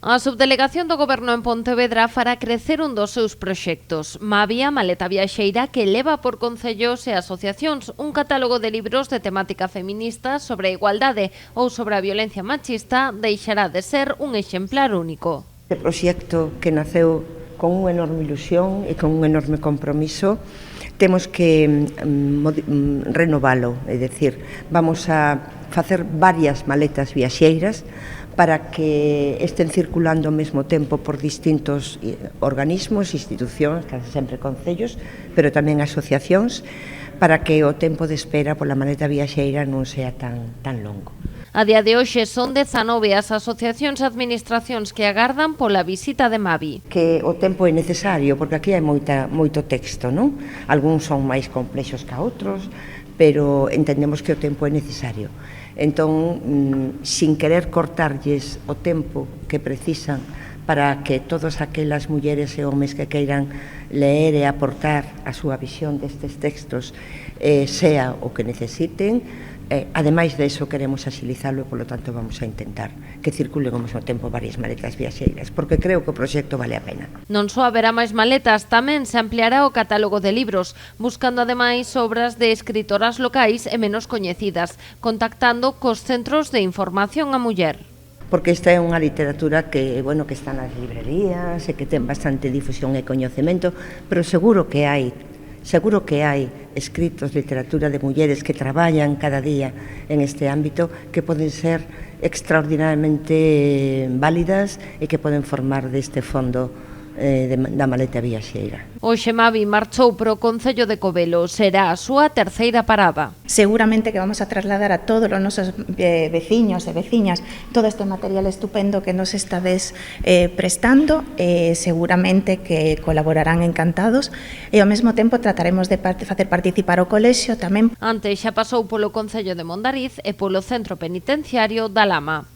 A subdelegación do Goberno en Pontevedra fará crecer un dos seus proxectos. Mavi, a maleta viaxeira que leva por concellos e asociacións un catálogo de libros de temática feminista sobre a igualdade ou sobre a violencia machista deixará de ser un exemplar único. Este proxecto que naceu con unha enorme ilusión e con un enorme compromiso temos que renovalo, é dicir, vamos a facer varias maletas viaxeiras para que estén circulando ao mesmo tempo por distintos organismos, institucións, case sempre concellos, pero tamén asociacións, para que o tempo de espera pola maleta viaxeira non sea tan longo. A día de hoxe son 19 as asociacións e administracións que agardan pola visita de Mavi. Que o tempo é necesario, porque aquí hai moito texto, non? Algúns son máis complexos que outros, pero entendemos que o tempo é necesario. Entón, sin querer cortarlles o tempo que precisan para que todas aquelas mulleres e homes que queiran leer e aportar a súa visión destes textos sea o que necesiten. Ademais de eso, queremos axilizalo e, polo tanto, vamos a intentar que circulen ao mesmo tempo varias maletas viaxeiras, porque creo que o proxecto vale a pena. Non só haberá máis maletas, tamén se ampliará o catálogo de libros, buscando ademais obras de escritoras locais e menos coñecidas, contactando cos centros de información á muller. Porque esta é unha literatura que está nas librerías e que ten bastante difusión e coñecemento, pero seguro que hai escritos, literatura de mulleres que traballan cada día en este ámbito que poden ser extraordinariamente válidas e que poden formar deste fondo da maleta viaxeira. Hoxe Mavi marchou para o Concello de Covelo, será a súa terceira parada. Seguramente que vamos a trasladar a todos os nosos veciños e veciñas todo este material estupendo que nos estades prestando, seguramente que colaborarán encantados e ao mesmo tempo trataremos de facer participar o colexio tamén. Antes xa pasou polo Concello de Mondariz e polo Centro Penitenciario da Lama.